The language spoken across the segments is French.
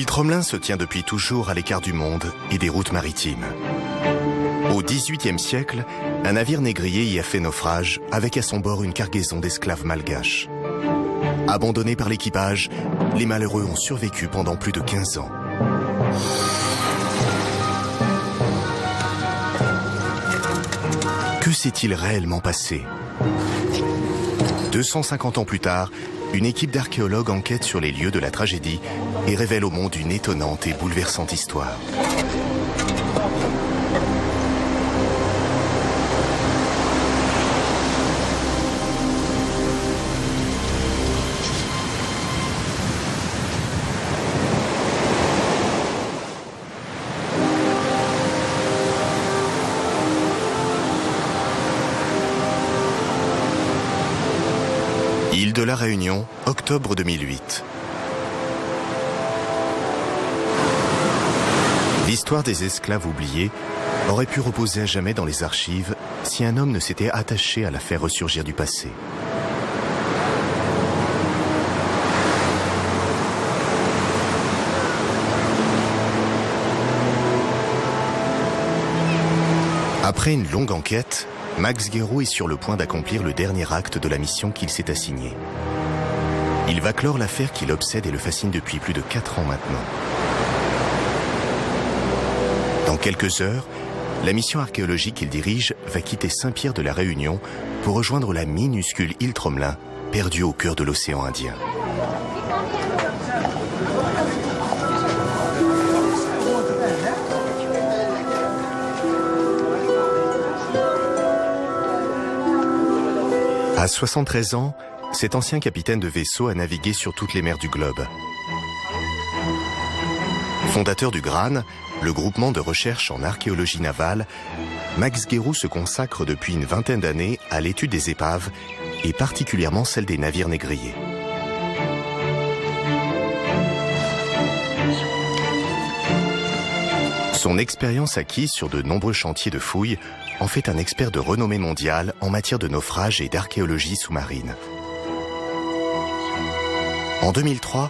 Tromelin se tient depuis toujours à l'écart du monde et des routes maritimes. Au XVIIIe siècle, un navire négrier y a fait naufrage avec à son bord une cargaison d'esclaves malgaches. Abandonnés par l'équipage, les malheureux ont survécu pendant plus de 15 ans. Que s'est-il réellement passé? 250 ans plus tard, une équipe d'archéologues enquête sur les lieux de la tragédie et révèle au monde une étonnante et bouleversante histoire. Île de la Réunion, octobre 2008. L'histoire des esclaves oubliés aurait pu reposer à jamais dans les archives si un homme ne s'était attaché à la faire ressurgir du passé. Après une longue enquête, Max Guéraud est sur le point d'accomplir le dernier acte de la mission qu'il s'est assignée. Il va clore l'affaire qui l'obsède et le fascine depuis plus de 4 ans maintenant. Dans quelques heures, la mission archéologique qu'il dirige va quitter Saint-Pierre de la Réunion pour rejoindre la minuscule île Tromelin, perdue au cœur de l'océan Indien. À 73 ans, cet ancien capitaine de vaisseau a navigué sur toutes les mers du globe. Fondateur du GRAN, le groupement de recherche en archéologie navale, Max Guéraud se consacre depuis une vingtaine d'années à l'étude des épaves et particulièrement celle des navires négriers. Son expérience acquise sur de nombreux chantiers de fouilles en fait un expert de renommée mondiale en matière de naufrage et d'archéologie sous-marine. En 2003,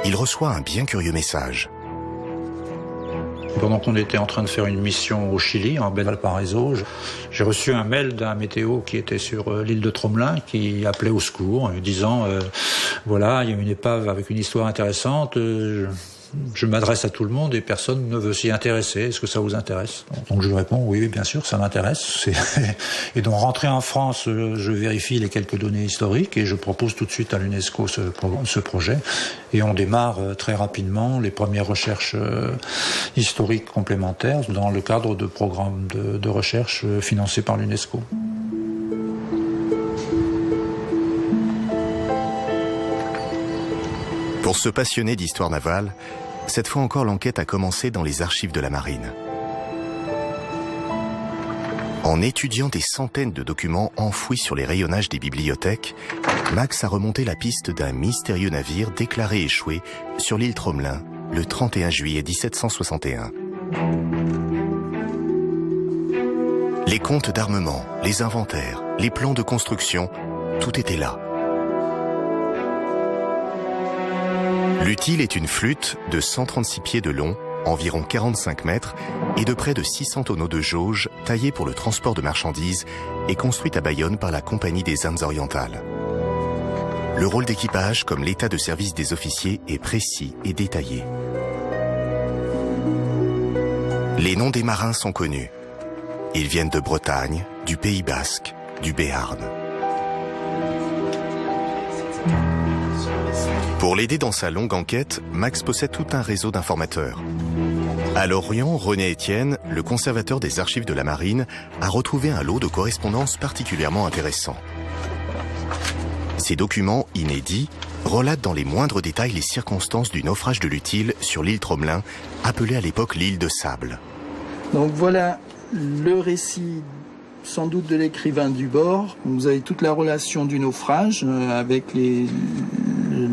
il reçoit un bien curieux message. Pendant qu'on était en train de faire une mission au Chili, en baie Valparaiso, j'ai reçu un mail d'un météo qui était sur l'île de Tromelin qui appelait au secours, disant voilà, il y a une épave avec une histoire intéressante. Je m'adresse à tout le monde et personne ne veut s'y intéresser. Est-ce que ça vous intéresse? Donc je lui réponds oui, bien sûr, ça m'intéresse. Et donc rentré en France, je vérifie les quelques données historiques et je propose tout de suite à l'UNESCO ce projet. Et on démarre très rapidement les premières recherches historiques complémentaires dans le cadre de programmes de recherche financés par l'UNESCO. Pour se passionner d'histoire navale, cette fois encore l'enquête a commencé dans les archives de la marine. En étudiant des centaines de documents enfouis sur les rayonnages des bibliothèques, Max a remonté la piste d'un mystérieux navire déclaré échoué sur l'île Tromelin le 31 juillet 1761. Les comptes d'armement, les inventaires, les plans de construction, tout était là. L'Utile est une flûte de 136 pieds de long, environ 45 mètres, et de près de 600 tonneaux de jauge taillés pour le transport de marchandises et construite à Bayonne par la Compagnie des Indes orientales. Le rôle d'équipage comme l'état de service des officiers est précis et détaillé. Les noms des marins sont connus. Ils viennent de Bretagne, du Pays Basque, du Béarn. Pour l'aider dans sa longue enquête, Max possède tout un réseau d'informateurs. À Lorient, René Etienne, le conservateur des archives de la marine, a retrouvé un lot de correspondances particulièrement intéressant. Ces documents inédits relatent dans les moindres détails les circonstances du naufrage de l'Utile sur l'île Tromelin, appelée à l'époque l'île de Sable. Donc voilà le récit sans doute de l'écrivain du bord. Vous avez toute la relation du naufrage avec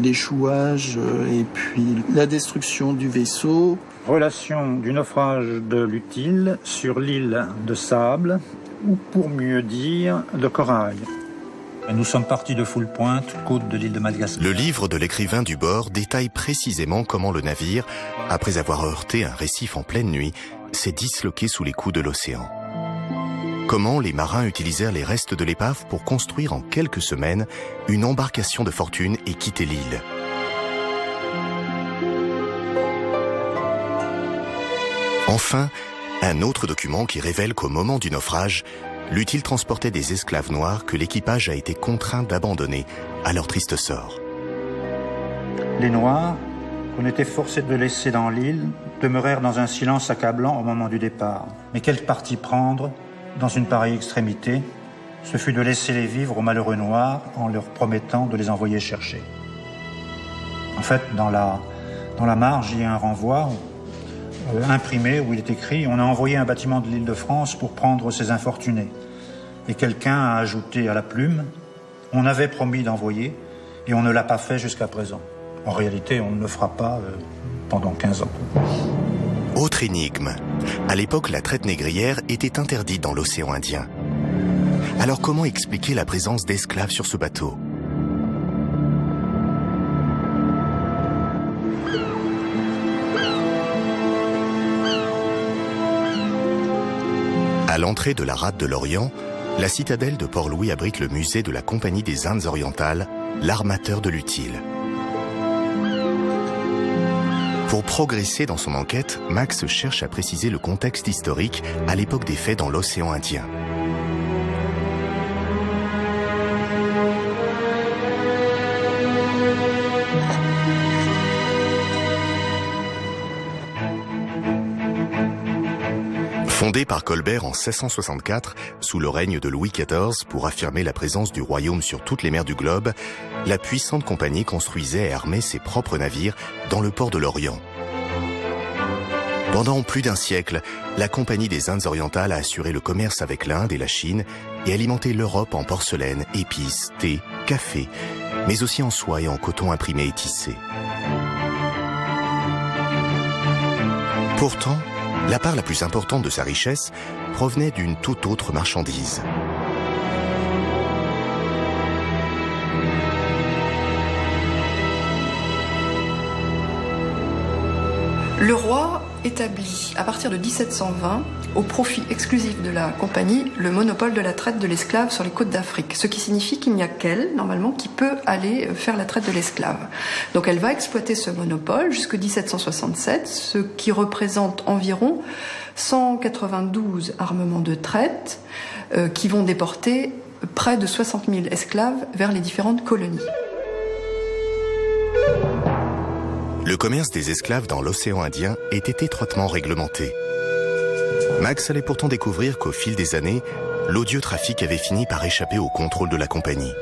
l'échouage et puis la destruction du vaisseau. Relation du naufrage de l'Utile sur l'île de Sable, ou pour mieux dire de Corail. Nous sommes partis de Full-Pointe, côte de l'île de Madagascar. Le livre de l'écrivain du bord détaille précisément comment le navire, après avoir heurté un récif en pleine nuit, s'est disloqué sous les coups de l'océan. Comment les marins utilisèrent les restes de l'épave pour construire en quelques semaines une embarcation de fortune et quitter l'île. Enfin, un autre document qui révèle qu'au moment du naufrage, l'Utile transportait des esclaves noirs que l'équipage a été contraint d'abandonner à leur triste sort. Les Noirs, qu'on était forcés de laisser dans l'île, demeurèrent dans un silence accablant au moment du départ. Mais quel parti prendre dans une pareille extrémité? Ce fut de laisser les vivre aux malheureux Noirs en leur promettant de les envoyer chercher. En fait, dans la marge, il y a un renvoi imprimé où il est écrit « On a envoyé un bâtiment de l'Île-de-France pour prendre ces infortunés ». Et quelqu'un a ajouté à la plume « On avait promis d'envoyer et on ne l'a pas fait jusqu'à présent ». En réalité, on ne le fera pas pendant 15 ans. Autre énigme. À l'époque, la traite négrière était interdite dans l'océan Indien. Alors comment expliquer la présence d'esclaves sur ce bateau ? À l'entrée de la rade de l'Orient, la citadelle de Port-Louis abrite le musée de la Compagnie des Indes orientales, l'armateur de l'Utile. Pour progresser dans son enquête, Max cherche à préciser le contexte historique à l'époque des faits dans l'océan Indien. Fondée par Colbert en 1664, sous le règne de Louis XIV, pour affirmer la présence du royaume sur toutes les mers du globe, la puissante compagnie construisait et armait ses propres navires dans le port de l'Orient. Pendant plus d'un siècle, la Compagnie des Indes orientales a assuré le commerce avec l'Inde et la Chine et alimenté l'Europe en porcelaine, épices, thé, café, mais aussi en soie et en coton imprimé et tissé. Pourtant, la part la plus importante de sa richesse provenait d'une toute autre marchandise. Le roi établit, à partir de 1720, au profit exclusif de la compagnie, le monopole de la traite de l'esclave sur les côtes d'Afrique. Ce qui signifie qu'il n'y a qu'elle, normalement, qui peut aller faire la traite de l'esclave. Donc elle va exploiter ce monopole jusqu'en 1767, ce qui représente environ 192 armements de traite qui vont déporter près de 60 000 esclaves vers les différentes colonies. Le commerce des esclaves dans l'océan Indien était étroitement réglementé. Max allait pourtant découvrir qu'au fil des années, l'odieux trafic avait fini par échapper au contrôle de la compagnie.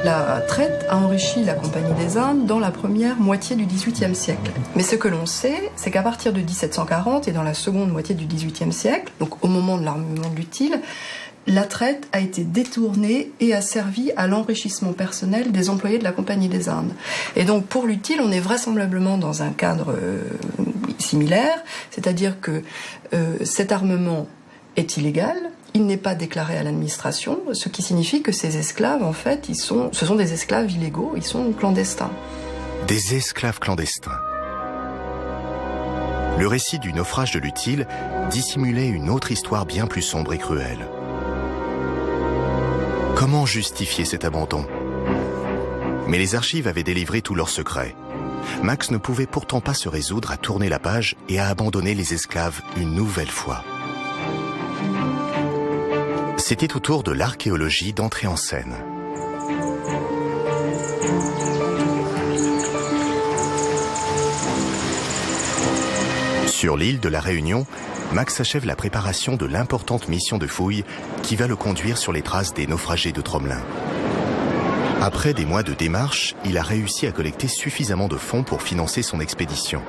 La traite a enrichi la Compagnie des Indes dans la première moitié du XVIIIe siècle. Mais ce que l'on sait, c'est qu'à partir de 1740 et dans la seconde moitié du XVIIIe siècle, donc au moment de l'armement de l'Utile, la traite a été détournée et a servi à l'enrichissement personnel des employés de la Compagnie des Indes. Et donc pour l'Utile, on est vraisemblablement dans un cadre similaire, c'est-à-dire que cet armement est illégal, il n'est pas déclaré à l'administration, ce qui signifie que ces esclaves, en fait, ce sont des esclaves illégaux, ils sont clandestins. Des esclaves clandestins. Le récit du naufrage de l'Utile dissimulait une autre histoire bien plus sombre et cruelle. Comment justifier cet abandon? Mais les archives avaient délivré tous leurs secrets. Max ne pouvait pourtant pas se résoudre à tourner la page et à abandonner les esclaves une nouvelle fois. C'était au tour de l'archéologie d'entrer en scène. Sur l'île de la Réunion, Max achève la préparation de l'importante mission de fouilles qui va le conduire sur les traces des naufragés de Tromelin. Après des mois de démarches, il a réussi à collecter suffisamment de fonds pour financer son expédition.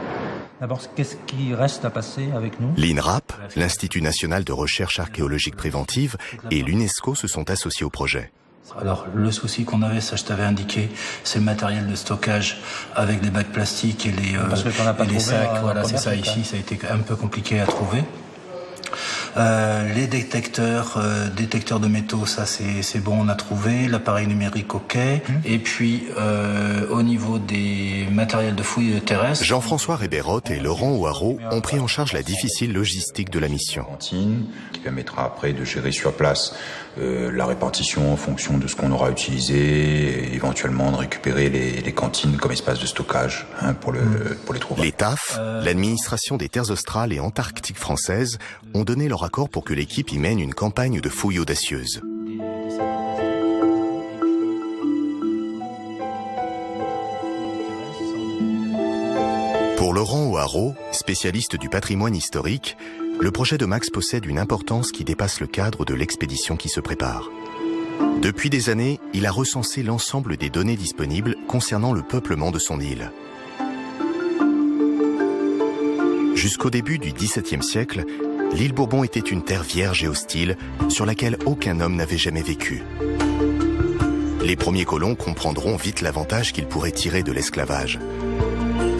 D'abord, qu'est-ce qui reste à passer avec nous? L'INRAP, l'Institut national de recherche archéologique préventive, et l'UNESCO se sont associés au projet. Alors, le souci qu'on avait, ça je t'avais indiqué, c'est le matériel de stockage avec des bacs plastiques et les, parce que t'en as pas et les trouvé sacs. Voilà, c'est ça. Ici, ça a été un peu compliqué à trouver. Les détecteurs de métaux, ça c'est bon, on a trouvé. L'appareil numérique, ok. Et puis au niveau des matériels de fouilles terrestres... Jean-François Rébérotte et Laurent Ouareau ont pris en charge la difficile logistique de la mission. Qui permettra après de gérer sur place la répartition en fonction de ce qu'on aura utilisé, et éventuellement de récupérer les cantines comme espace de stockage pour les trouver. Les TAF, l'administration des terres australes et antarctiques françaises, ont donné leur accord pour que l'équipe y mène une campagne de fouilles audacieuses. Pour Laurent Ouareau, spécialiste du patrimoine historique, le projet de Max possède une importance qui dépasse le cadre de l'expédition qui se prépare. Depuis des années, il a recensé l'ensemble des données disponibles concernant le peuplement de son île. Jusqu'au début du XVIIe siècle, l'île Bourbon était une terre vierge et hostile sur laquelle aucun homme n'avait jamais vécu. Les premiers colons comprendront vite l'avantage qu'ils pourraient tirer de l'esclavage.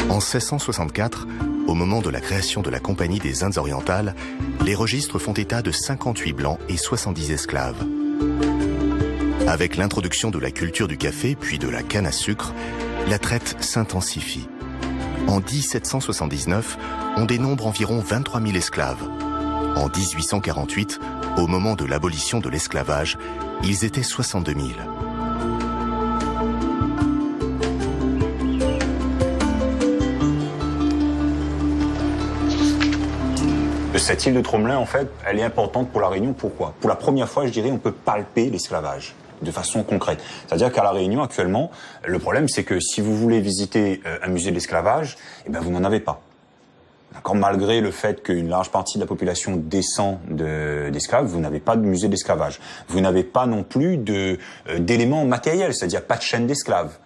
En 1664, au moment de la création de la Compagnie des Indes orientales, les registres font état de 58 blancs et 70 esclaves. Avec l'introduction de la culture du café puis de la canne à sucre, la traite s'intensifie. En 1779, on dénombre environ 23 000 esclaves. En 1848, au moment de l'abolition de l'esclavage, ils étaient 62 000. Cette île de Tromelin, en fait, elle est importante pour la Réunion. Pourquoi ? Pour la première fois, je dirais, on peut palper l'esclavage de façon concrète. C'est-à-dire qu'à la Réunion, actuellement, le problème, c'est que si vous voulez visiter un musée de l'esclavage, eh ben, vous n'en avez pas. D'accord ? Malgré le fait qu'une large partie de la population descend d'esclaves, vous n'avez pas de musée d'esclavage. Vous n'avez pas non plus d'éléments matériels, c'est-à-dire pas de chaîne d'esclaves.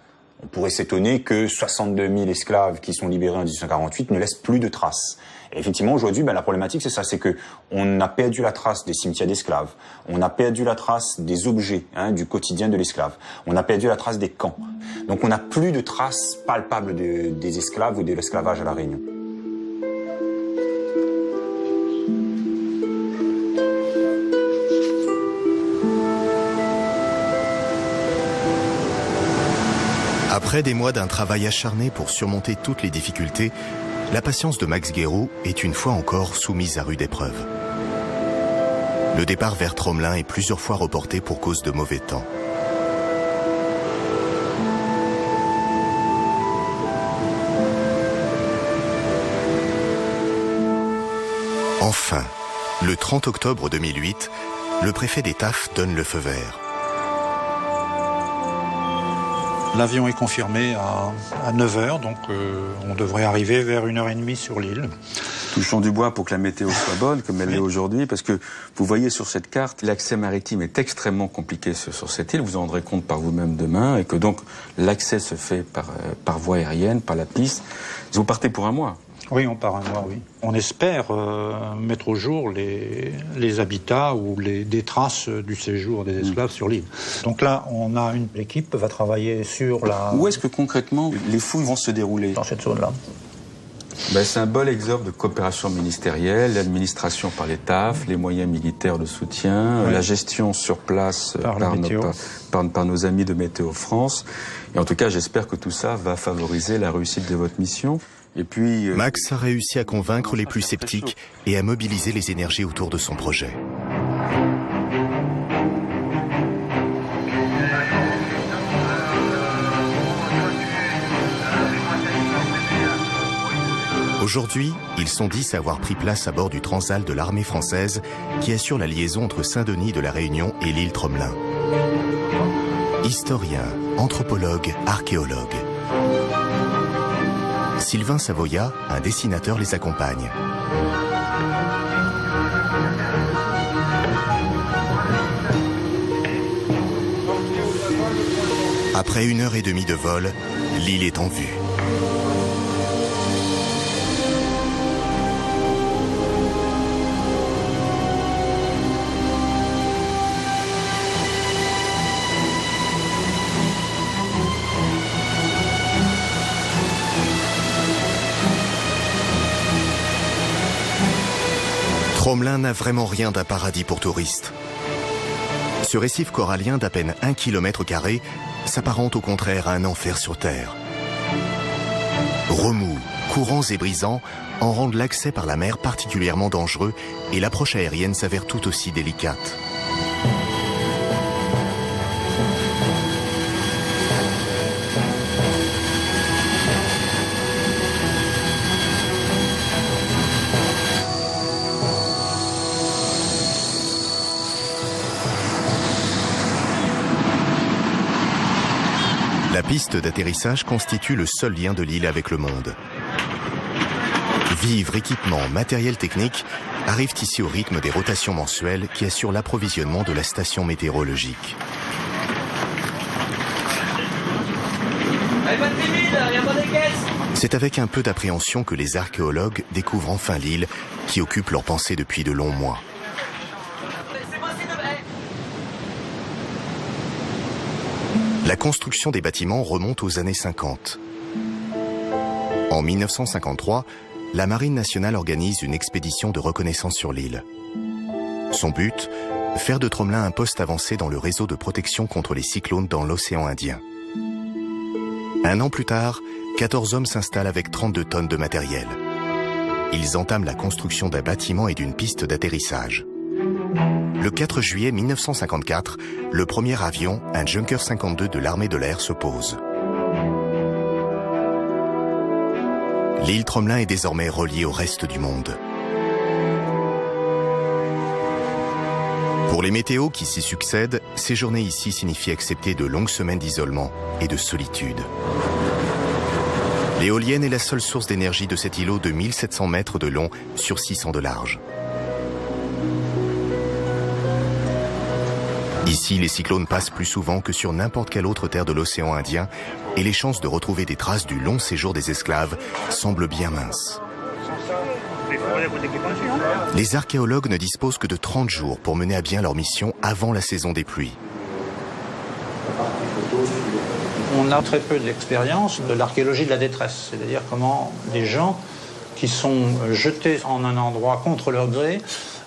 On pourrait s'étonner que 62 000 esclaves qui sont libérés en 1848 ne laissent plus de traces. Et effectivement, aujourd'hui, la problématique, c'est ça, c'est que on a perdu la trace des cimetières d'esclaves, on a perdu la trace des objets du quotidien de l'esclave, on a perdu la trace des camps. Donc on n'a plus de traces palpables des esclaves ou de l'esclavage à La Réunion. Après des mois d'un travail acharné pour surmonter toutes les difficultés, la patience de Max Guéroult est une fois encore soumise à rude épreuve. Le départ vers Tromelin est plusieurs fois reporté pour cause de mauvais temps. Enfin, le 30 octobre 2008, le préfet des TAF donne le feu vert. L'avion est confirmé à 9h, donc on devrait arriver vers 1h30 sur l'île. Touchons du bois pour que la météo soit bonne, comme elle l'est aujourd'hui, parce que vous voyez sur cette carte, l'accès maritime est extrêmement compliqué sur cette île, vous en rendrez compte par vous-même demain, et que donc l'accès se fait par voie aérienne, par la piste. Vous partez pour un mois. Oui, on part un mois, oui. On espère mettre au jour les habitats ou des traces du séjour des esclaves sur l'île. Donc là, l'équipe va travailler sur la... Où est-ce que concrètement les fouilles vont se dérouler ? Dans cette zone-là. C'est un bel exemple de coopération ministérielle, l'administration par les TAF, les moyens militaires de soutien, la gestion sur place par nos amis de Météo France. Et en tout cas, j'espère que tout ça va favoriser la réussite de votre mission. Et puis, Max a réussi à convaincre les plus sceptiques et à mobiliser les énergies autour de son projet. Aujourd'hui, ils sont 10 à avoir pris place à bord du Transal de l'armée française qui assure la liaison entre Saint-Denis de la Réunion et l'île Tromelin. Historiens, anthropologues, archéologues. Sylvain Savoya, un dessinateur, les accompagne. Après 1h30 de vol, l'île est en vue. Tromelin n'a vraiment rien d'un paradis pour touristes. Ce récif corallien d'à peine 1 km² s'apparente au contraire à un enfer sur Terre. Remous, courants et brisants en rendent l'accès par la mer particulièrement dangereux et l'approche aérienne s'avère tout aussi délicate. La piste d'atterrissage constitue le seul lien de l'île avec le monde. Vivres, équipements, matériel technique arrivent ici au rythme des rotations mensuelles qui assurent l'approvisionnement de la station météorologique. C'est avec un peu d'appréhension que les archéologues découvrent enfin l'île qui occupe leurs pensées depuis de longs mois. La construction des bâtiments remonte aux années 50. En 1953, la Marine nationale organise une expédition de reconnaissance sur l'île. Son but, faire de Tromelin un poste avancé dans le réseau de protection contre les cyclones dans l'océan Indien. Un an plus tard, 14 hommes s'installent avec 32 tonnes de matériel. Ils entament la construction d'un bâtiment et d'une piste d'atterrissage. Le 4 juillet 1954, le premier avion, un Junker 52 de l'armée de l'air, se pose. L'île Tromelin est désormais reliée au reste du monde. Pour les météos qui s'y succèdent, séjourner ici signifie accepter de longues semaines d'isolement et de solitude. L'éolienne est la seule source d'énergie de cet îlot de 1700 mètres de long sur 600 de large. Ici, les cyclones passent plus souvent que sur n'importe quelle autre terre de l'océan Indien et les chances de retrouver des traces du long séjour des esclaves semblent bien minces. Les archéologues ne disposent que de 30 jours pour mener à bien leur mission avant la saison des pluies. On a très peu d'expérience de l'archéologie de la détresse, c'est-à-dire comment des gens qui sont jetés en un endroit contre leur gré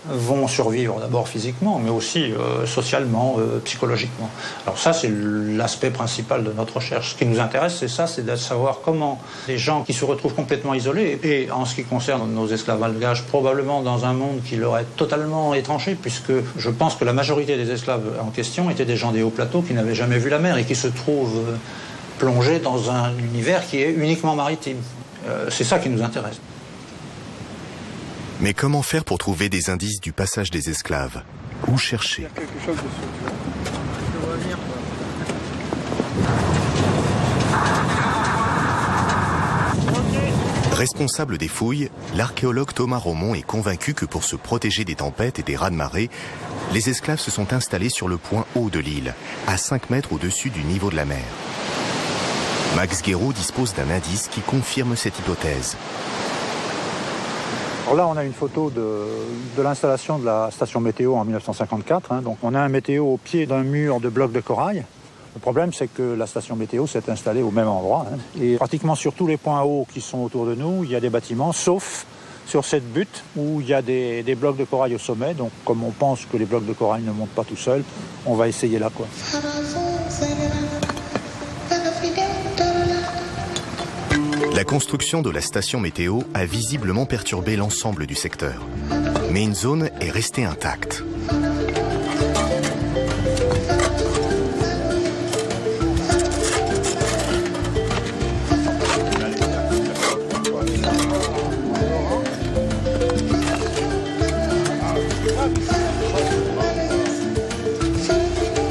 vont survivre d'abord physiquement, mais aussi socialement, psychologiquement. Alors ça, c'est l'aspect principal de notre recherche. Ce qui nous intéresse, c'est ça, c'est de savoir comment les gens qui se retrouvent complètement isolés, et en ce qui concerne nos esclaves malgaches, probablement dans un monde qui leur est totalement étranger, puisque je pense que la majorité des esclaves en question étaient des gens des hauts plateaux qui n'avaient jamais vu la mer et qui se trouvent plongés dans un univers qui est uniquement maritime. C'est ça qui nous intéresse. Mais comment faire pour trouver des indices du passage des esclaves? Où chercher? Responsable des fouilles, l'archéologue Thomas Romont est convaincu que pour se protéger des tempêtes et des raz-de-marée, les esclaves se sont installés sur le point haut de l'île, à 5 mètres au-dessus du niveau de la mer. Max Guéraud dispose d'un indice qui confirme cette hypothèse. Alors là, on a une photo de l'installation de la station météo en 1954. Donc on a un météo au pied d'un mur de blocs de corail. Le problème, c'est que la station météo s'est installée au même endroit. Et pratiquement sur tous les points hauts qui sont autour de nous, il y a des bâtiments, sauf sur cette butte où il y a des blocs de corail au sommet. Donc comme on pense que les blocs de corail ne montent pas tout seuls, on va essayer là, quoi. La construction de la station météo a visiblement perturbé l'ensemble du secteur. Mais une zone est restée intacte.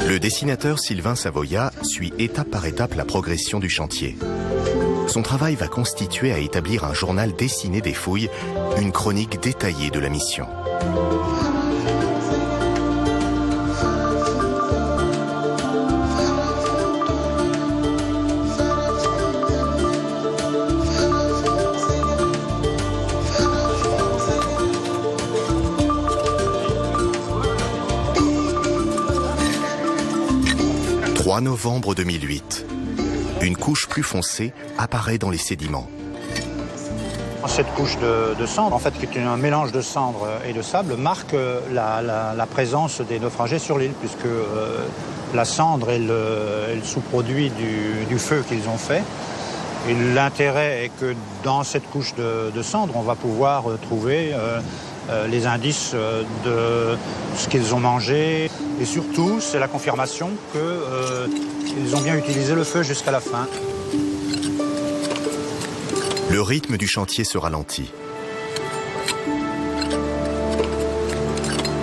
Le dessinateur Sylvain Savoya suit étape par étape la progression du chantier. Son travail va constituer à établir un journal dessiné des fouilles, une chronique détaillée de la mission. « 3 novembre 2008. Une couche plus foncée apparaît dans les sédiments. Cette couche de cendre, en fait, qui est un mélange de cendre et de sable, marque la présence des naufragés sur l'île, puisque la cendre est le sous-produit du feu qu'ils ont fait. Et l'intérêt est que dans cette couche de cendre, on va pouvoir trouver les indices de ce qu'ils ont mangé. Et surtout, c'est la confirmation qu'ils ont bien utilisé le feu jusqu'à la fin. Le rythme du chantier se ralentit.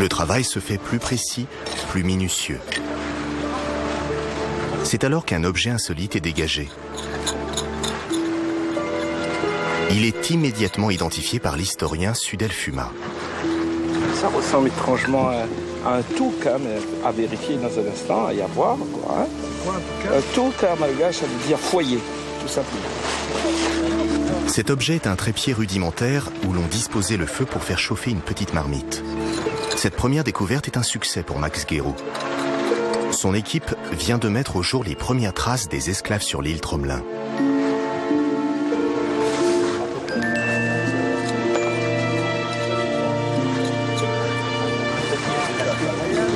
Le travail se fait plus précis, plus minutieux. C'est alors qu'un objet insolite est dégagé. Il est immédiatement identifié par l'historien Sudel Fuma. Ça ressemble étrangement à un touc, mais à vérifier dans un instant, à y avoir. Quoi, hein. Un touc en malgache, ça veut dire foyer, tout simplement. Cet objet est un trépied rudimentaire où l'on disposait le feu pour faire chauffer une petite marmite. Cette première découverte est un succès pour Max Guéroult. Son équipe vient de mettre au jour les premières traces des esclaves sur l'île Tromelin.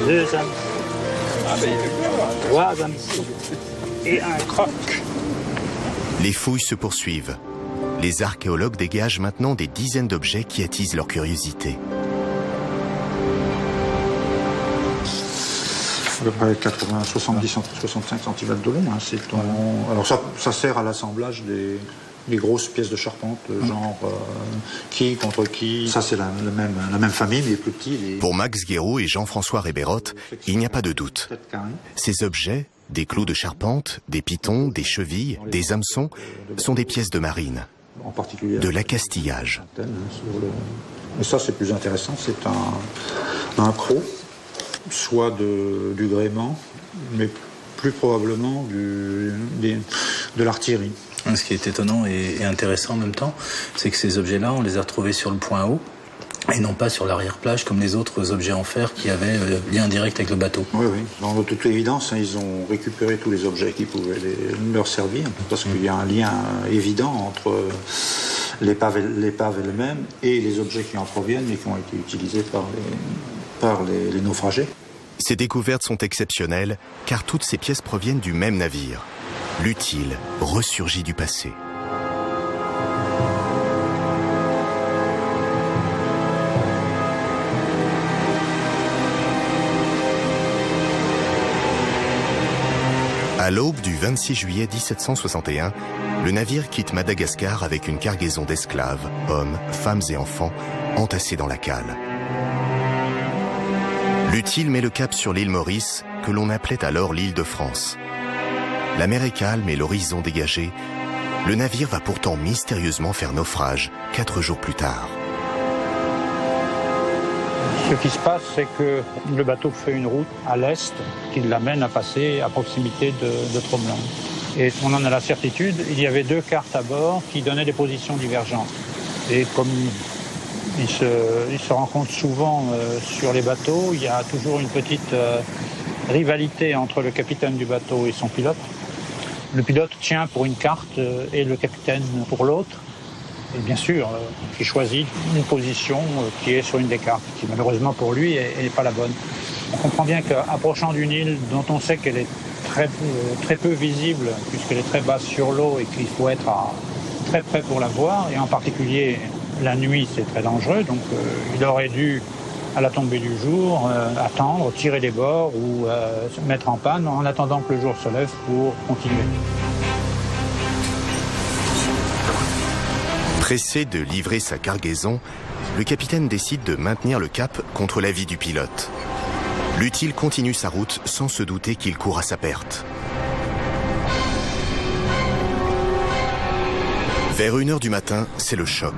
Deux âmes, trois âmes et un croc. Les fouilles se poursuivent. Les archéologues dégagent maintenant des dizaines d'objets qui attisent leur curiosité. À peu près 70-65 cm de long. Hein, alors ça sert à l'assemblage des grosses pièces de charpente, genre qui contre qui. Ça c'est la même famille, mais plus petit. Pour Max Guéroult et Jean-François Rébérotte, il n'y a pas de doute. Ces objets, des clous de charpente, des pitons, des chevilles, des hameçons, sont des pièces de marine. En particulier de l'accastillage. Mais ça c'est plus intéressant, c'est un croc, soit du gréement, mais plus probablement de l'artillerie. Ce qui est étonnant et intéressant en même temps, c'est que ces objets-là, on les a retrouvés sur le point haut et non pas sur l'arrière-plage comme les autres objets en fer qui avaient lien direct avec le bateau. Oui. Dans toute évidence, ils ont récupéré tous les objets qui pouvaient leur servir, parce qu'il y a un lien évident entre l'épave elle-même et les objets qui en proviennent et qui ont été utilisés par les naufragés. Ces découvertes sont exceptionnelles car toutes ces pièces proviennent du même navire. L'utile ressurgit du passé. À l'aube du 26 juillet 1761, le navire quitte Madagascar avec une cargaison d'esclaves, hommes, femmes et enfants, entassés dans la cale. L'utile met le cap sur l'île Maurice, que l'on appelait alors l'île de France. La mer est calme et l'horizon dégagé. Le navire va pourtant mystérieusement faire naufrage 4 jours plus tard. Ce qui se passe, c'est que le bateau fait une route à l'est qui l'amène à passer à proximité de Tromelin. Et on en a la certitude, il y avait 2 cartes à bord qui donnaient des positions divergentes. Et comme il se rencontre souvent sur les bateaux, il y a toujours une petite rivalité entre le capitaine du bateau et son pilote. Le pilote tient pour une carte et le capitaine pour l'autre. Et bien sûr, il choisit une position qui est sur une des cartes, qui malheureusement pour lui n'est pas la bonne. On comprend bien qu'approchant d'une île dont on sait qu'elle est très peu visible, puisqu'elle est très basse sur l'eau et qu'il faut être très près pour la voir, et en particulier la nuit c'est très dangereux, donc il aurait dû, à la tombée du jour, attendre, tirer les bords ou se mettre en panne en attendant que le jour se lève pour continuer. Pressé de livrer sa cargaison, le capitaine décide de maintenir le cap contre l'avis du pilote. L'utile continue sa route sans se douter qu'il court à sa perte. Vers 1h du matin, c'est le choc.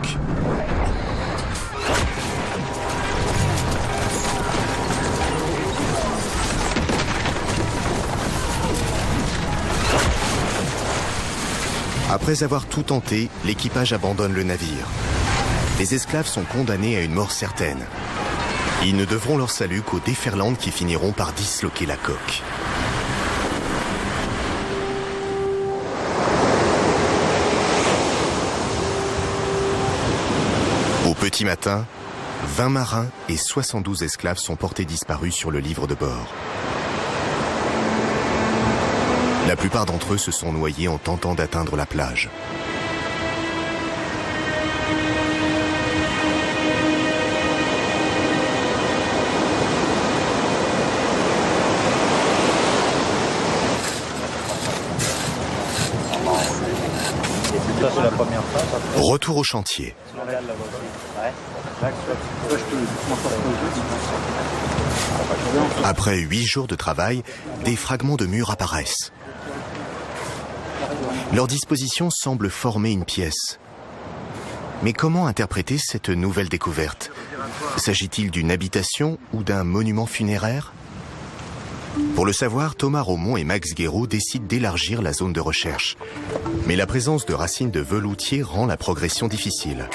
Après avoir tout tenté, l'équipage abandonne le navire. Les esclaves sont condamnés à une mort certaine. Ils ne devront leur salut qu'aux déferlantes qui finiront par disloquer la coque. petit matin, 20 marins et 72 esclaves sont portés disparus sur le livre de bord. La plupart d'entre eux se sont noyés en tentant d'atteindre la plage. Ça, c'est la première phase. Retour au chantier. Après 8 jours de travail, des fragments de murs apparaissent. Leur disposition semble former une pièce. Mais comment interpréter cette nouvelle découverte? S'agit-il d'une habitation ou d'un monument funéraire? Pour le savoir, Thomas Romont et Max Guéraud décident d'élargir la zone de recherche. Mais la présence de racines de veloutier rend la progression difficile.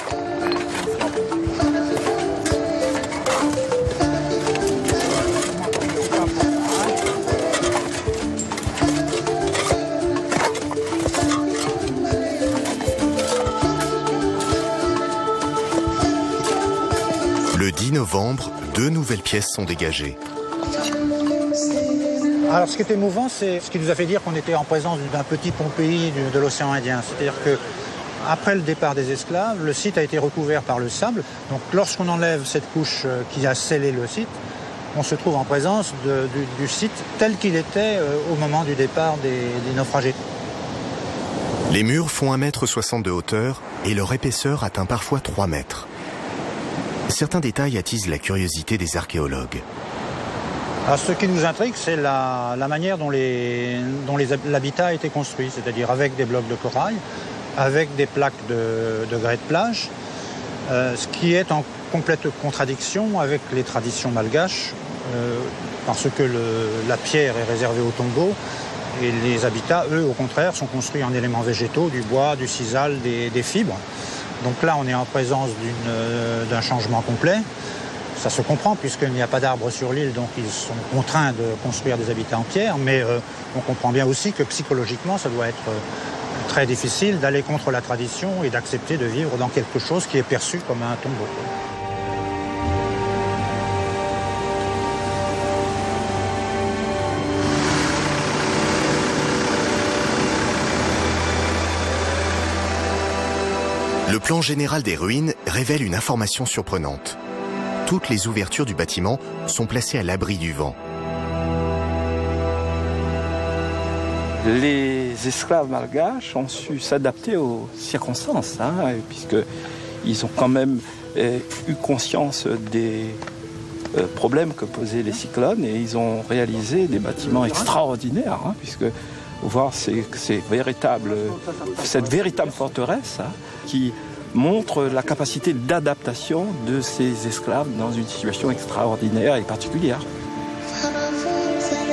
Le 10 novembre, 2 nouvelles pièces sont dégagées. Alors ce qui est émouvant, c'est ce qui nous a fait dire qu'on était en présence d'un petit Pompéi de l'océan Indien. C'est-à-dire que après le départ des esclaves, le site a été recouvert par le sable. Donc lorsqu'on enlève cette couche qui a scellé le site, on se trouve en présence du site tel qu'il était au moment du départ des naufragés. Les murs font 1,60 m de hauteur et leur épaisseur atteint parfois 3 mètres. Certains détails attisent la curiosité des archéologues. Alors, ce qui nous intrigue, c'est la manière dont l'habitat a été construit, c'est-à-dire avec des blocs de corail, avec des plaques de grès de plage, ce qui est en complète contradiction avec les traditions malgaches, parce que la pierre est réservée au tombeau, et les habitats, eux, au contraire, sont construits en éléments végétaux, du bois, du sisal, des fibres. Donc là, on est en présence d'un changement complet. Ça se comprend puisqu'il n'y a pas d'arbres sur l'île, donc ils sont contraints de construire des habitats en pierre, mais on comprend bien aussi que psychologiquement, ça doit être très difficile d'aller contre la tradition et d'accepter de vivre dans quelque chose qui est perçu comme un tombeau. Le plan général des ruines révèle une information surprenante. Toutes les ouvertures du bâtiment sont placées à l'abri du vent. Les esclaves malgaches ont su s'adapter aux circonstances, puisqu'ils ont quand même eu conscience des problèmes que posaient les cyclones et ils ont réalisé des bâtiments extraordinaires, puisque voir cette véritable forteresse qui montre la capacité d'adaptation de ces esclaves dans une situation extraordinaire et particulière.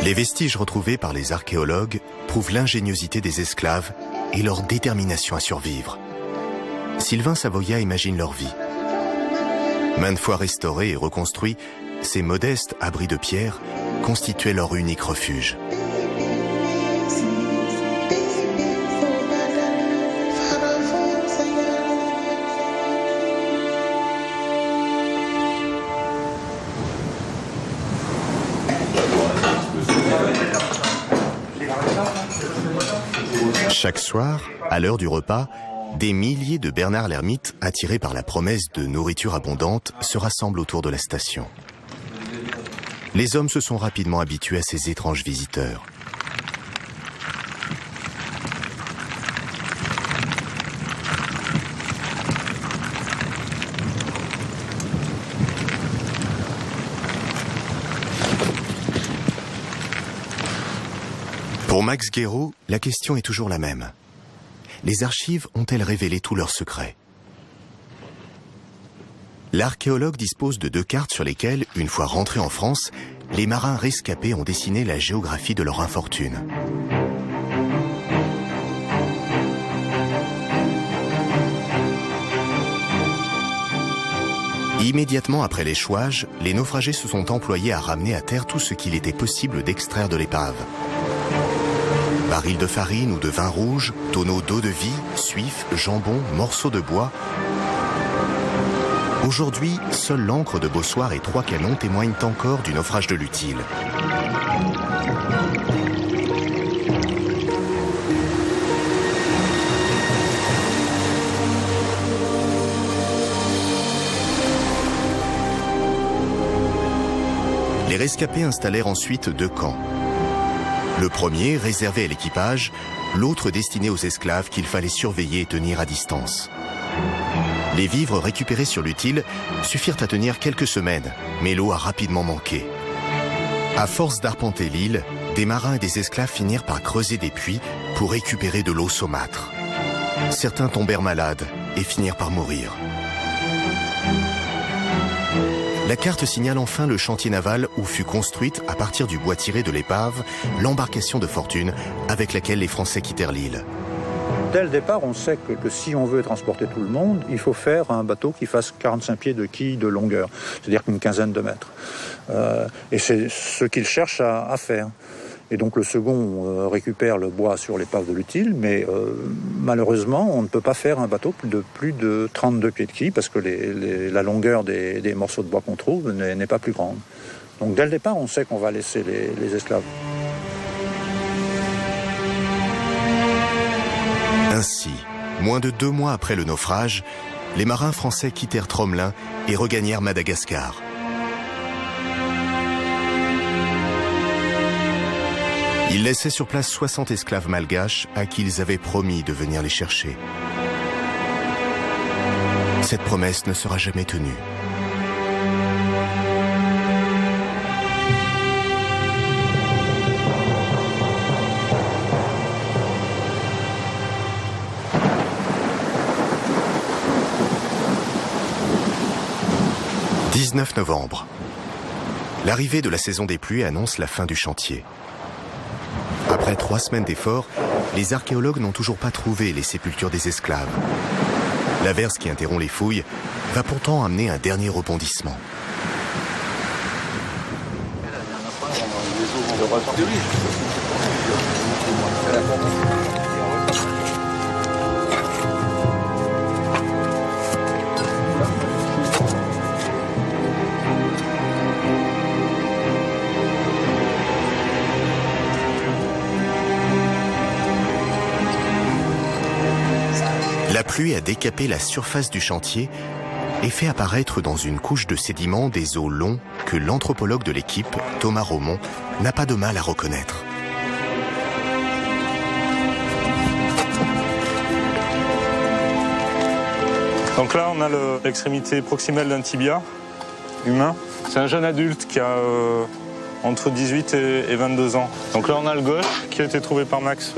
Les vestiges retrouvés par les archéologues prouvent l'ingéniosité des esclaves et leur détermination à survivre. Sylvain Savoya imagine leur vie. Maintes fois restaurés et reconstruits, ces modestes abris de pierre constituaient leur unique refuge. Chaque soir, à l'heure du repas, des milliers de Bernard l'Ermite, attirés par la promesse de nourriture abondante, se rassemblent autour de la station. Les hommes se sont rapidement habitués à ces étranges visiteurs. Pour Max Guéraud, la question est toujours la même. Les archives ont-elles révélé tous leurs secrets? L'archéologue dispose de 2 cartes sur lesquelles, une fois rentrés en France, les marins rescapés ont dessiné la géographie de leur infortune. Immédiatement après l'échouage, les naufragés se sont employés à ramener à terre tout ce qu'il était possible d'extraire de l'épave. Barils de farine ou de vin rouge, tonneaux d'eau de vie, suifs, jambon, morceaux de bois. Aujourd'hui, seule l'ancre de Bossoir et 3 canons témoignent encore du naufrage de l'Utile. Les rescapés installèrent ensuite 2 camps. Le premier, réservé à l'équipage, l'autre destiné aux esclaves qu'il fallait surveiller et tenir à distance. Les vivres récupérés sur l'Utile suffirent à tenir quelques semaines, mais l'eau a rapidement manqué. À force d'arpenter l'île, des marins et des esclaves finirent par creuser des puits pour récupérer de l'eau saumâtre. Certains tombèrent malades et finirent par mourir. La carte signale enfin le chantier naval où fut construite, à partir du bois tiré de l'épave, l'embarcation de fortune avec laquelle les Français quittèrent l'île. Dès le départ, on sait que si on veut transporter tout le monde, il faut faire un bateau qui fasse 45 pieds de quille de longueur, c'est-à-dire une quinzaine de mètres. Et c'est ce qu'ils cherchent à faire. Et donc le second récupère le bois sur l'épave de l'Utile, mais malheureusement, on ne peut pas faire un bateau de plus de 32 pieds de quille, parce que la longueur des morceaux de bois qu'on trouve n'est pas plus grande. Donc dès le départ, on sait qu'on va laisser les esclaves. Ainsi, moins de 2 mois après le naufrage, les marins français quittèrent Tromelin et regagnèrent Madagascar. Ils laissaient sur place 60 esclaves malgaches à qui ils avaient promis de venir les chercher. Cette promesse ne sera jamais tenue. « 19 novembre. L'arrivée de la saison des pluies annonce la fin du chantier. Après 3 semaines d'efforts, les archéologues n'ont toujours pas trouvé les sépultures des esclaves. L'averse qui interrompt les fouilles va pourtant amener un dernier rebondissement. La pluie a décapé la surface du chantier et fait apparaître dans une couche de sédiments des os longs que l'anthropologue de l'équipe, Thomas Romont, n'a pas de mal à reconnaître. Donc là, on a l'extrémité proximale d'un tibia humain. C'est un jeune adulte qui a entre 18 et 22 ans. Donc là, on a le gauche qui a été trouvé par Max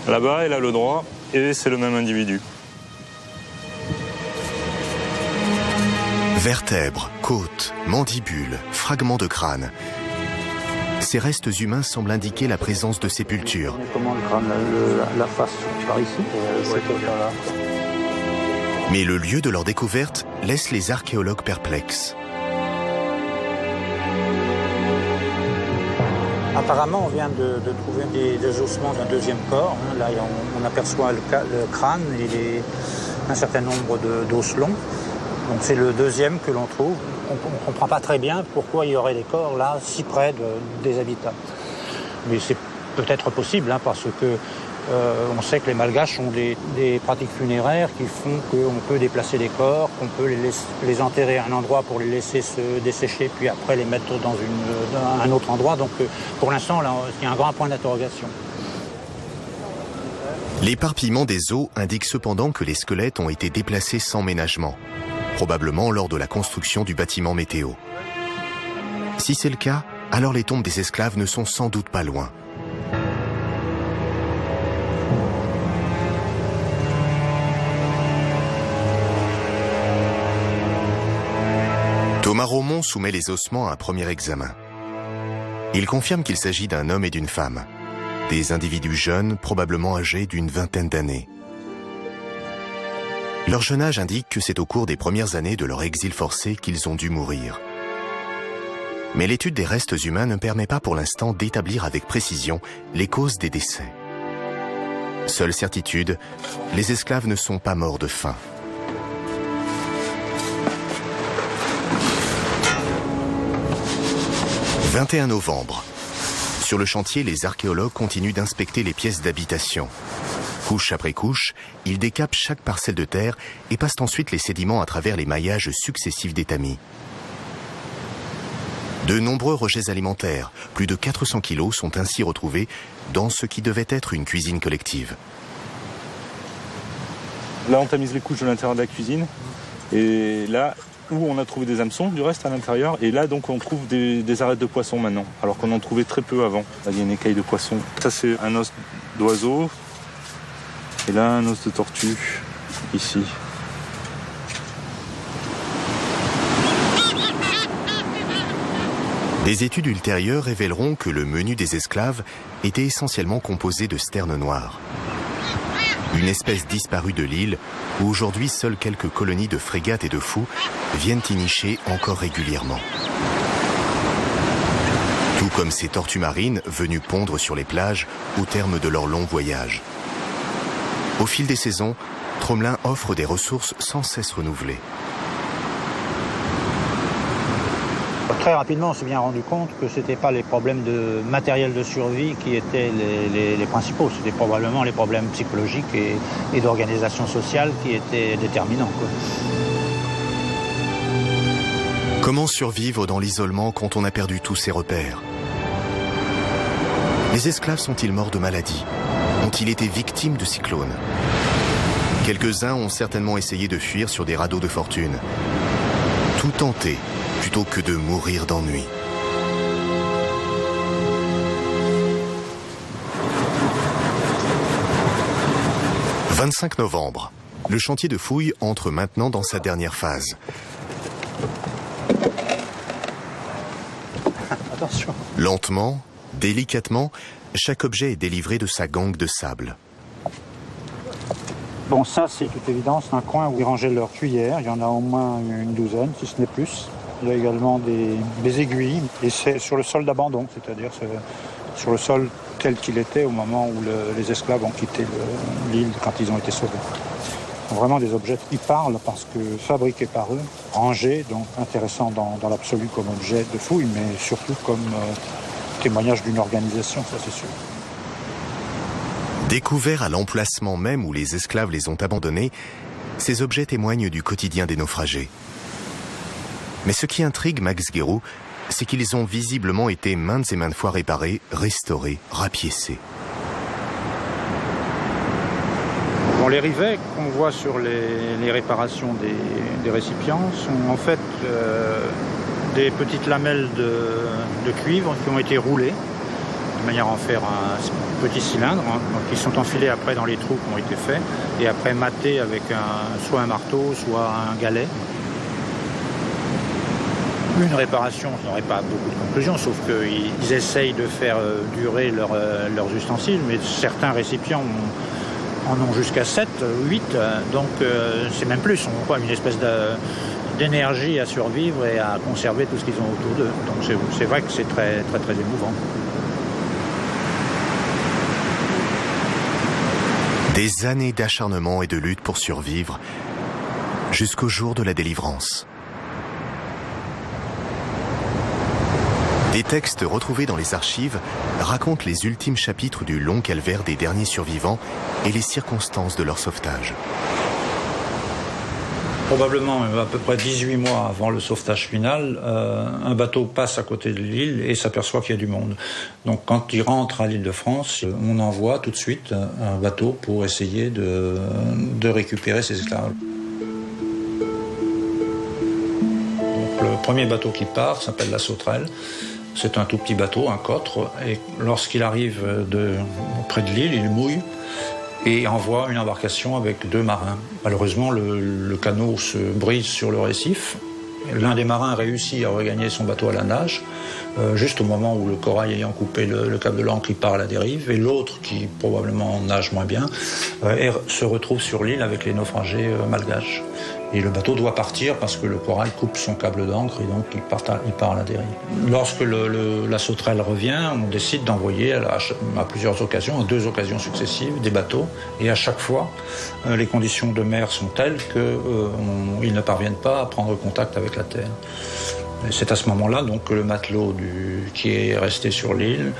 là-bas, et là le droit. Et c'est le même individu. Vertèbres, côtes, mandibules, fragments de crâne. Ces restes humains semblent indiquer la présence de sépultures. Comment le crâne, la face par ici Mais le lieu de leur découverte laisse les archéologues perplexes. Apparemment, on vient de trouver des ossements d'un deuxième corps. Là, on aperçoit le crâne et un certain nombre d'os longs. Donc c'est le deuxième que l'on trouve. On ne comprend pas très bien pourquoi il y aurait des corps là, si près des habitats. Mais c'est peut-être possible, parce que on sait que les Malgaches ont des pratiques funéraires qui font qu'on peut déplacer les corps, qu'on peut les enterrer à un endroit pour les laisser se dessécher, puis après les mettre dans un autre endroit. Donc pour l'instant, là, il y a un grand point d'interrogation. L'éparpillement des os indique cependant que les squelettes ont été déplacés sans ménagement, probablement lors de la construction du bâtiment météo. Si c'est le cas, alors les tombes des esclaves ne sont sans doute pas loin. Thomas Romont soumet les ossements à un premier examen. Il confirme qu'il s'agit d'un homme et d'une femme, des individus jeunes, probablement âgés d'une vingtaine d'années. Leur jeune âge indique que c'est au cours des premières années de leur exil forcé qu'ils ont dû mourir. Mais l'étude des restes humains ne permet pas pour l'instant d'établir avec précision les causes des décès. Seule certitude, les esclaves ne sont pas morts de faim. 21 novembre. Sur le chantier, les archéologues continuent d'inspecter les pièces d'habitation. Couche après couche, ils décapent chaque parcelle de terre et passent ensuite les sédiments à travers les maillages successifs des tamis. De nombreux rejets alimentaires, plus de 400 kilos, sont ainsi retrouvés dans ce qui devait être une cuisine collective. Là, on tamise les couches de l'intérieur de la cuisine. Et là, où on a trouvé des hameçons, du reste, à l'intérieur. Et là, donc, on trouve des arêtes de poisson maintenant, alors qu'on en trouvait très peu avant. Là, il y a une écaille de poisson. Ça, c'est un os d'oiseau. Et là, un os de tortue, ici. Des études ultérieures révéleront que le menu des esclaves était essentiellement composé de sternes noires. Une espèce disparue de l'île où aujourd'hui seules quelques colonies de frégates et de fous viennent y nicher encore régulièrement. Tout comme ces tortues marines venues pondre sur les plages au terme de leur long voyage. Au fil des saisons, Tromelin offre des ressources sans cesse renouvelées. Très rapidement, on s'est bien rendu compte que ce n'étaient pas les problèmes de matériel de survie qui étaient les principaux. C'était probablement les problèmes psychologiques et d'organisation sociale qui étaient déterminants, quoi. Comment survivre dans l'isolement quand on a perdu tous ses repères? Les esclaves sont-ils morts de maladie? Ont-ils été victimes de cyclones? Quelques-uns ont certainement essayé de fuir sur des radeaux de fortune. Tout tenter plutôt que de mourir d'ennui. « 25 novembre. Le chantier de fouilles entre maintenant dans sa dernière phase. Attention. Lentement, délicatement, chaque objet est délivré de sa gangue de sable. Bon, ça, c'est toute évidence un coin où ils rangeaient leurs cuillères. Il y en a au moins une douzaine, si ce n'est plus. Il y a également des aiguilles, et c'est sur le sol d'abandon, c'est-à-dire sur le sol tel qu'il était au moment où les esclaves ont quitté l'île quand ils ont été sauvés. Ce sont vraiment des objets qui parlent parce que fabriqués par eux, rangés, donc intéressants dans l'absolu comme objet de fouille, mais surtout comme témoignage d'une organisation, ça c'est sûr. Découverts à l'emplacement même où les esclaves les ont abandonnés, ces objets témoignent du quotidien des naufragés. Mais ce qui intrigue Max Guéroult, c'est qu'ils ont visiblement été maintes et maintes fois réparés, restaurés, rapiécés. Bon, les rivets qu'on voit sur les réparations des récipients sont en fait des petites lamelles de cuivre qui ont été roulées de manière à en faire un petit cylindre, hein, qui sont enfilés après dans les trous qui ont été faits et après matés avec soit un marteau, soit un galet. Une réparation, ça n'aurait pas beaucoup de conclusions, sauf qu'ils essayent de faire durer leurs ustensiles, mais certains récipients en ont jusqu'à 7, 8, donc c'est même plus. On voit une espèce d'énergie à survivre et à conserver tout ce qu'ils ont autour d'eux. Donc c'est vrai que c'est très, très, très émouvant. Des années d'acharnement et de lutte pour survivre, jusqu'au jour de la délivrance. Des textes retrouvés dans les archives racontent les ultimes chapitres du long calvaire des derniers survivants et les circonstances de leur sauvetage. Probablement à peu près 18 mois avant le sauvetage final, un bateau passe à côté de l'île et s'aperçoit qu'il y a du monde. Donc quand il rentre à l'île de France, on envoie tout de suite un bateau pour essayer de récupérer ces esclaves. Donc, le premier bateau qui part s'appelle la Sauterelle. C'est un tout petit bateau, un cotre, et lorsqu'il arrive près de l'île, il mouille et envoie une embarcation avec 2 marins. Malheureusement, le canot se brise sur le récif. L'un des marins réussit à regagner son bateau à la nage, juste au moment où le corail ayant coupé le câble de l'ancre, il part à la dérive, et l'autre, qui probablement nage moins bien, se retrouve sur l'île avec les naufragés malgaches. Et le bateau doit partir parce que le corail coupe son câble d'encre et donc il part à la dérive. Lorsque la Sauterelle revient, on décide d'envoyer à plusieurs occasions, à 2 occasions successives, des bateaux. Et à chaque fois, les conditions de mer sont telles qu'ils ne parviennent pas à prendre contact avec la terre. C'est à ce moment-là donc que le matelot qui est resté sur l'île,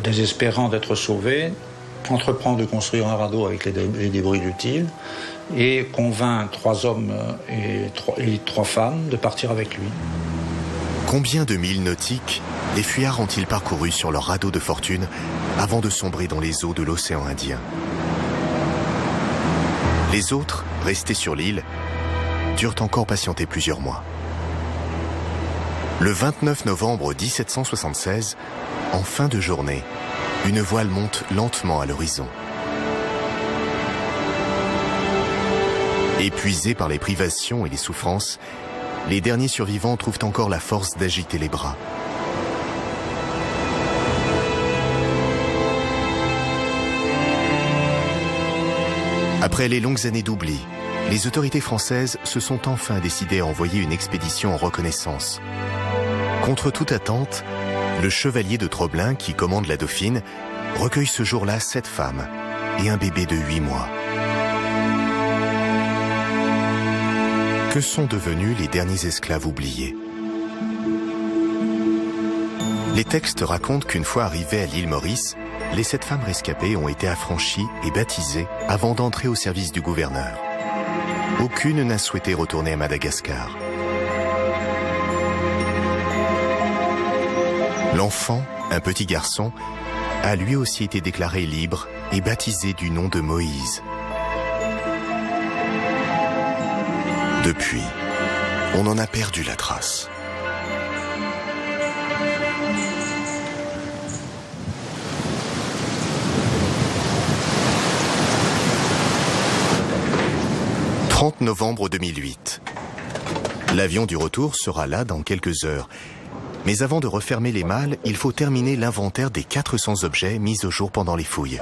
désespérant d'être sauvé, entreprend de construire un radeau avec les débris utiles et convainc 3 hommes et 3 femmes de partir avec lui. Combien de milles nautiques les fuyards ont-ils parcouru sur leur radeau de fortune avant de sombrer dans les eaux de l'océan Indien? Les autres, restés sur l'île, durent encore patienter plusieurs mois. Le 29 novembre 1776, en fin de journée, une voile monte lentement à l'horizon. Épuisés par les privations et les souffrances, les derniers survivants trouvent encore la force d'agiter les bras. Après les longues années d'oubli, les autorités françaises se sont enfin décidées à envoyer une expédition en reconnaissance. Contre toute attente, le chevalier de Tromelin, qui commande la Dauphine, recueille ce jour-là 7 femmes et un bébé de 8 mois. Que sont devenus les derniers esclaves oubliés? Les textes racontent qu'une fois arrivés à l'île Maurice, les 7 femmes rescapées ont été affranchies et baptisées avant d'entrer au service du gouverneur. Aucune n'a souhaité retourner à Madagascar. L'enfant, un petit garçon, a lui aussi été déclaré libre et baptisé du nom de Moïse. Depuis, on en a perdu la trace. « 30 novembre 2008. L'avion du retour sera là dans quelques heures. Mais avant de refermer les malles, il faut terminer l'inventaire des 400 objets mis au jour pendant les fouilles.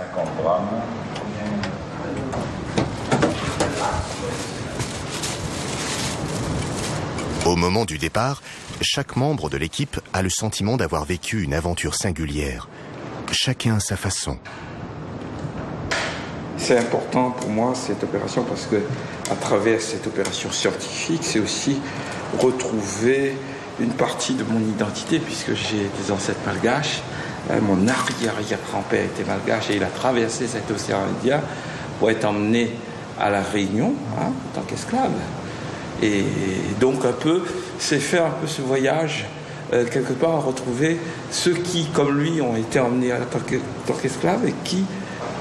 Au moment du départ, chaque membre de l'équipe a le sentiment d'avoir vécu une aventure singulière. Chacun à sa façon. C'est important pour moi cette opération parce que à travers cette opération scientifique, c'est aussi retrouver une partie de mon identité puisque j'ai des ancêtres malgaches. Mon arrière-grand-père était malgache et il a traversé cet océan Indien pour être emmené à la Réunion en tant qu'esclave. Et donc un peu, c'est faire un peu ce voyage quelque part à retrouver ceux qui, comme lui, ont été emmenés en tant qu'esclaves et qui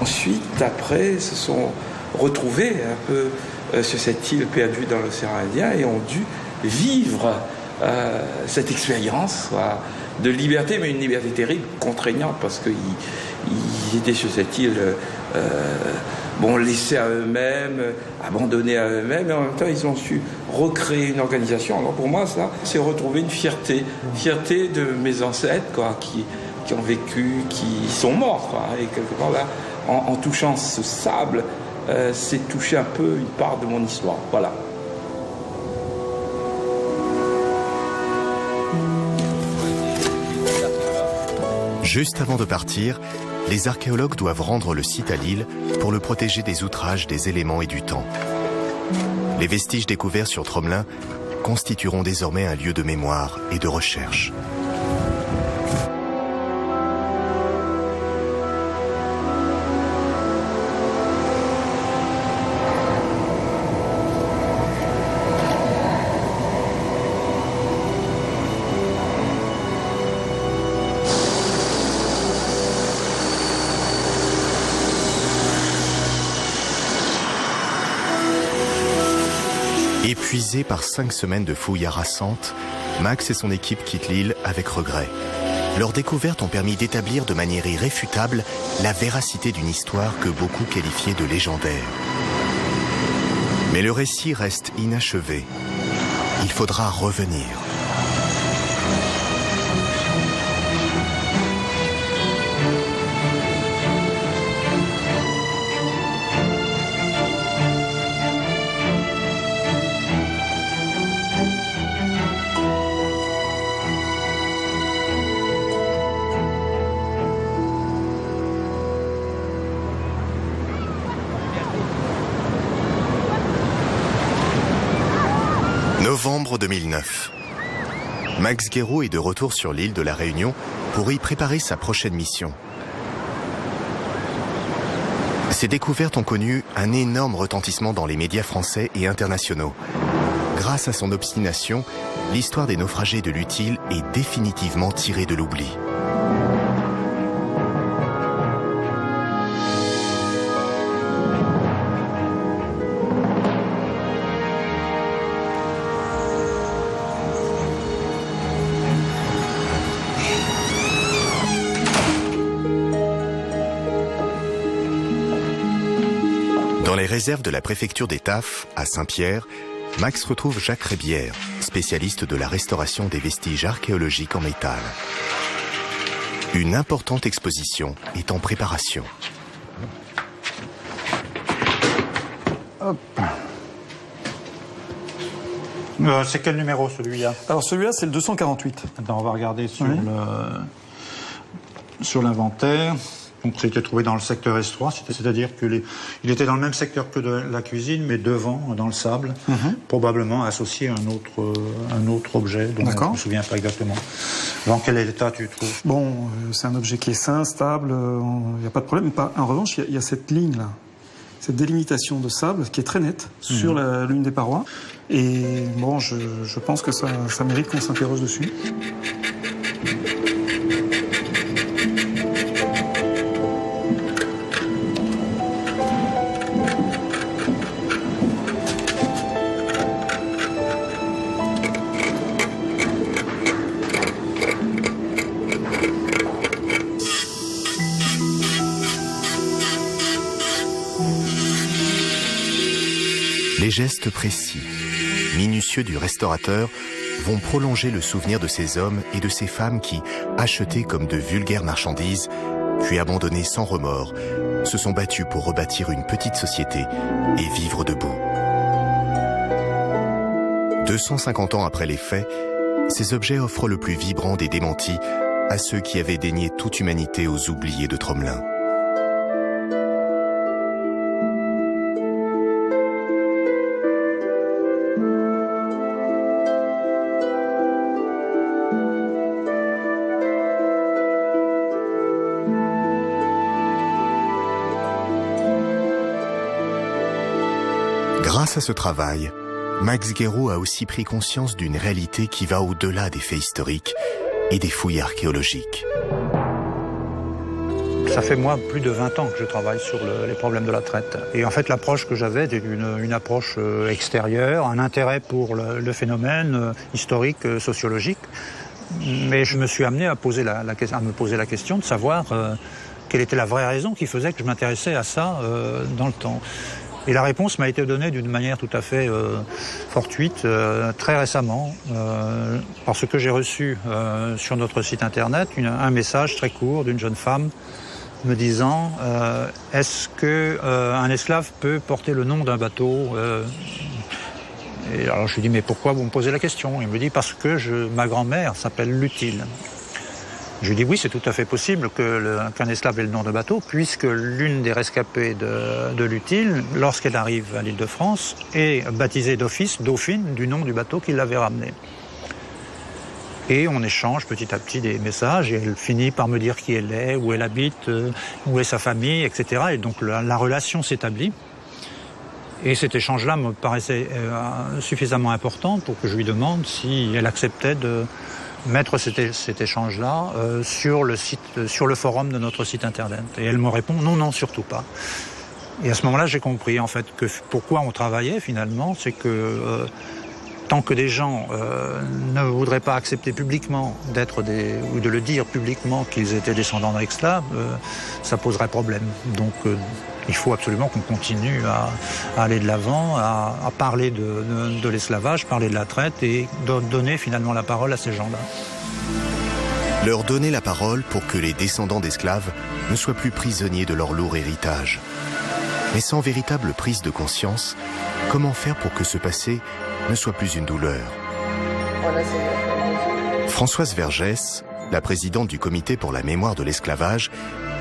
ensuite, après, se sont retrouvés un peu sur cette île perdue dans l'océan Indien et ont dû vivre cette expérience de liberté, mais une liberté terrible, contraignante, parce qu'ils étaient sur cette île laissés à eux-mêmes, abandonnés à eux-mêmes, et en même temps, ils ont su recréer une organisation. Alors pour moi, ça, c'est retrouver une fierté de mes ancêtres, qui ont vécu, qui sont morts, et quelque part là, en touchant ce sable, c'est toucher un peu une part de mon histoire. Voilà. Juste avant de partir, les archéologues doivent rendre le site à l'île pour le protéger des outrages des éléments et du temps. Les vestiges découverts sur Tromelin constitueront désormais un lieu de mémoire et de recherche. Épuisés par 5 semaines de fouilles harassantes, Max et son équipe quittent l'île avec regret. Leurs découvertes ont permis d'établir de manière irréfutable la véracité d'une histoire que beaucoup qualifiaient de légendaire. Mais le récit reste inachevé. Il faudra revenir. Novembre 2009. Max Guéraud est de retour sur l'île de la Réunion pour y préparer sa prochaine mission. Ces découvertes ont connu un énorme retentissement dans les médias français et internationaux. Grâce à son obstination, l'histoire des naufragés de l'Utile est définitivement tirée de l'oubli. Dans les réserves de la préfecture des Taffes, à Saint-Pierre, Max retrouve Jacques Rébière, spécialiste de la restauration des vestiges archéologiques en métal. Une importante exposition est en préparation. Hop. C'est quel numéro celui-là? Alors celui-là c'est le 248. Attends, on va regarder sur l'inventaire. Donc c'était trouvé dans le secteur S3, c'est-à-dire qu'il était dans le même secteur que de la cuisine, mais devant, dans le sable, probablement associé à un autre objet dont je ne me souviens pas exactement. Dans quel état tu trouves? Bon, c'est un objet qui est sain, stable, il n'y a pas de problème. En revanche, il y a cette ligne-là, cette délimitation de sable qui est très nette sur l'une des parois. Et bon, je pense que ça mérite qu'on s'interroge dessus. Les gestes précis, minutieux du restaurateur vont prolonger le souvenir de ces hommes et de ces femmes qui, achetés comme de vulgaires marchandises, puis abandonnés sans remords, se sont battus pour rebâtir une petite société et vivre debout. 250 ans après les faits, ces objets offrent le plus vibrant des démentis à ceux qui avaient dénié toute humanité aux oubliés de Tromelin. Grâce à ce travail, Max Guéraud a aussi pris conscience d'une réalité qui va au-delà des faits historiques et des fouilles archéologiques. Ça fait moi plus de 20 ans que je travaille sur les problèmes de la traite. Et en fait, l'approche que j'avais était une approche extérieure, un intérêt pour le phénomène historique, sociologique. Mais je me suis amené à me poser la question de savoir quelle était la vraie raison qui faisait que je m'intéressais à ça dans le temps. Et la réponse m'a été donnée d'une manière tout à fait fortuite, très récemment, parce que j'ai reçu sur notre site internet un message très court d'une jeune femme me disant est-ce qu'un esclave peut porter le nom d'un bateau Et alors je lui dis mais pourquoi vous me posez la question? Il me dit parce que ma grand-mère s'appelle l'Utile. Je lui dis oui, c'est tout à fait possible qu'un esclave ait le nom de bateau, puisque l'une des rescapées de l'Utile, lorsqu'elle arrive à l'île de France, est baptisée d'office, Dauphine, du nom du bateau qui l'avait ramenée. Et on échange petit à petit des messages, et elle finit par me dire qui elle est, où elle habite, où est sa famille, etc. Et donc la relation s'établit. Et cet échange-là me paraissait suffisamment important pour que je lui demande si elle acceptait de mettre cet échange-là sur le forum de notre site internet. Et elle me répond non, surtout pas. Et à ce moment-là, j'ai compris en fait que pourquoi on travaillait finalement, c'est que tant que des gens ne voudraient pas accepter publiquement ou de le dire publiquement qu'ils étaient descendants d'esclaves, ça poserait problème. Donc il faut absolument qu'on continue à aller de l'avant, à parler de l'esclavage, parler de la traite et donner finalement la parole à ces gens-là. Leur donner la parole pour que les descendants d'esclaves ne soient plus prisonniers de leur lourd héritage. Mais sans véritable prise de conscience, comment faire pour que ce passé ne soit plus une douleur? Françoise Vergès, la présidente du comité pour la mémoire de l'esclavage,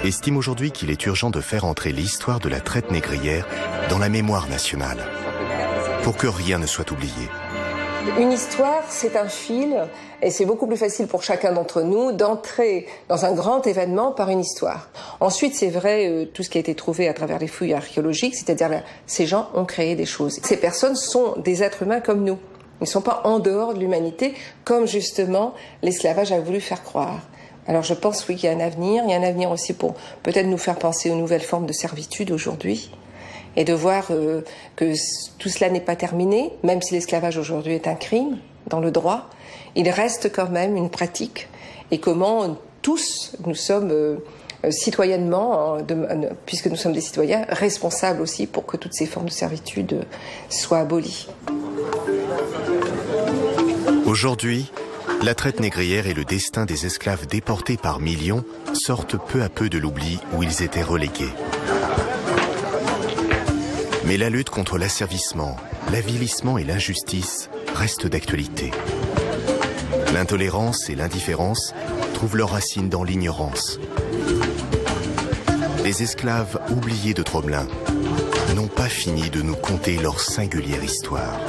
estime aujourd'hui qu'il est urgent de faire entrer l'histoire de la traite négrière dans la mémoire nationale, pour que rien ne soit oublié. Une histoire, c'est un fil, et c'est beaucoup plus facile pour chacun d'entre nous d'entrer dans un grand événement par une histoire. Ensuite, c'est vrai, tout ce qui a été trouvé à travers les fouilles archéologiques, c'est-à-dire ces gens ont créé des choses. Ces personnes sont des êtres humains comme nous. Ils ne sont pas en dehors de l'humanité, comme justement l'esclavage a voulu faire croire. Alors je pense, oui, qu'il y a un avenir. Il y a un avenir aussi pour peut-être nous faire penser aux nouvelles formes de servitude aujourd'hui. Et de voir que tout cela n'est pas terminé, même si l'esclavage aujourd'hui est un crime dans le droit, il reste quand même une pratique. Et comment tous, nous sommes citoyennement, puisque nous sommes des citoyens, responsables aussi pour que toutes ces formes de servitude soient abolies. Aujourd'hui, la traite négrière et le destin des esclaves déportés par millions sortent peu à peu de l'oubli où ils étaient relégués. Mais la lutte contre l'asservissement, l'avilissement et l'injustice reste d'actualité. L'intolérance et l'indifférence trouvent leurs racines dans l'ignorance. Les esclaves oubliés de Tromelin n'ont pas fini de nous conter leur singulière histoire.